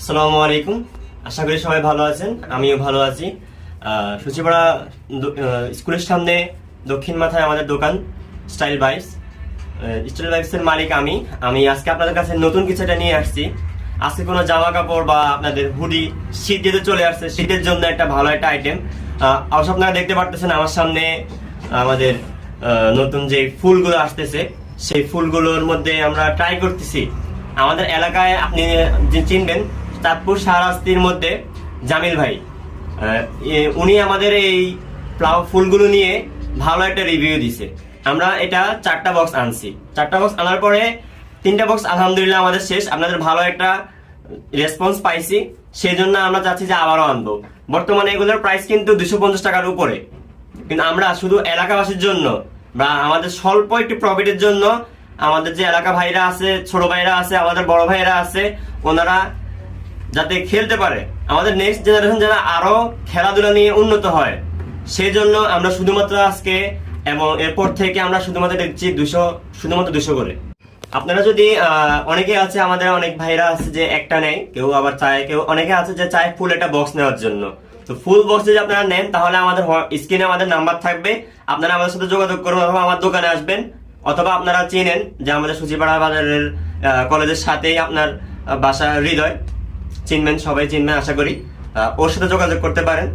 আসসালামু আলাইকুম। আশা করি সবাই ভালো আছেন, আমিও ভালো আছি। সূচিপাড়া স্কুলের সামনে দক্ষিণ মাথায় আমাদের দোকান স্টাইল ভাইবস। স্টাইল ভাইবসের মালিক আমি আজকে আপনাদের কাছে নতুন কিছু একটা নিয়ে আসছি। আজকে কোনো জামা কাপড় বা আপনাদের হুডি, শীত যেতে চলে আসছে, শীতের জন্য একটা ভালো একটা আইটেম। অবশ্য আপনারা দেখতে পারতেছেন আমার সামনে আমাদের নতুন যে ফুলগুলো আসতেছে, সেই ফুলগুলোর মধ্যে আমরা ট্রাই করতেছি। আমাদের এলাকায় আপনি যে চিনবেন চাঁদপুর শাহরাস্তির মধ্যে জামিল ভাই, উনি আমাদের এই ফুলগুলো নিয়ে ভালো একটা রিভিউ দিছে। আমরা এটা 4টা বক্স আনছি। 4টা বক্স আনার পরে 3টা বক্স আলহামদুলিল্লাহ আমাদের শেষ। আপনাদের ভালো একটা রেসপন্স পাইছি, সেই জন্য আমরা চাচ্ছি যে আবারও আনবো। বর্তমানে এগুলোর প্রাইস কিন্তু 250 টাকার উপরে, কিন্তু আমরা শুধু এলাকাবাসীর জন্য বা আমাদের স্বল্প একটি প্রফিটের জন্য আমাদের যে এলাকা ভাইরা আছে, ছোট ভাইরা আছে, আমাদের বড় ভাইরা আছে, ওনারা যাতে খেলতে পারে, আমাদের নেক্সট জেনারেশন যারা আরো খেলাধুলা নিয়ে উন্নত হয়, সেই জন্য আমরা শুধুমাত্র আজকে এবং এরপর থেকে আমরা শুধুমাত্র দেখছি 200 করে। আপনারা যদি অনেকে আছে, আমাদের অনেক ভাইরা আছে যে একটা নেয়, কেউ আবার চায়, কেউ অনেকে আছে যে চায় ফুল একটা বক্স নেওয়ার জন্য। তো ফুল বক্স যদি আপনারা নেন তাহলে আমাদের স্ক্রিনে আমাদের নাম্বার থাকবে, আপনারা আমাদের সাথে যোগাযোগ করুন অথবা আমার দোকানে আসবেন, অথবা আপনারা চেনেন যে আমাদের সূচিপাড়া বাজারের কলেজের সাথেই আপনার বাসা হৃদয়, চিনবেন, সবাই চিনবেন আশা করি। ওর সাথে যোগাযোগ করতে পারেন,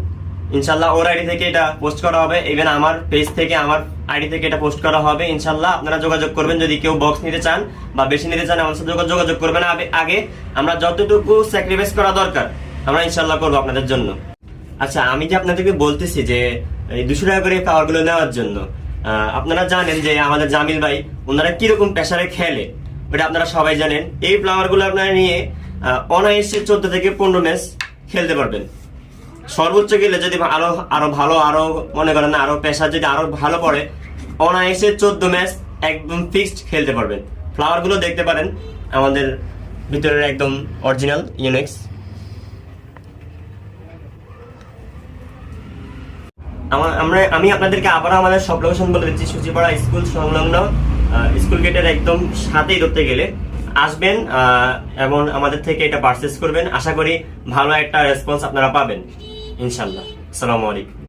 ইনশাল্লাহ ওর আইডি থেকে এটা পোস্ট করা হবে, ইভেন আমার পেজ থেকে, আমার আইডি থেকে এটা পোস্ট করা হবে। ইনশাল্লাহ আপনারা যোগাযোগ করবেন যদি কেউ বক্স নিতে চান বা বেশি নিতে চান, আমার সাথে যোগাযোগ করবেন। আগে আমরা যতটুকু স্যাক্রিফাইস করা দরকার আমরা ইনশাল্লাহ করবো আপনাদের জন্য। আচ্ছা, আমি যে আপনাদেরকে বলতেছি যে এই 200 টাকা করে পাওয়ারগুলো নেওয়ার জন্য, আপনারা জানেন যে আমাদের জামিল ভাই ওনারা কিরকম প্রেসারে খেলে, ওটা আপনারা সবাই জানেন। এই ফ্লাওয়ারগুলো আপনারা নিয়ে অনায়াসে 14 থেকে 15 ম্যাচ খেলতে পারবেন। সর্বোচ্চ গেলে যদি আরো ভালো, আরো মনে করেন আরো প্রেসার যদি আরো ভালো পড়ে, অনায়াসে 14 ম্যাচ একদম ফিক্সড খেলতে পারবেন। ফ্লাওয়ার গুলো দেখতে পারেন আমাদের ভিতরের একদম অরিজিনাল ইউনিক্স। আমি আপনাদেরকে আবারও আমাদের সব লোকেশন বলে দিচ্ছি। সূচিপাড়া স্কুল সংলগ্ন স্কুল গেটের একদম সাথেই ধরতে গেলে আসবেন এবং আমাদের থেকে এটা পারচেস করবেন। আশা করি ভালো একটা রেসপন্স আপনারা পাবেন ইনশাল্লাহ। আসসালামু আলাইকুম।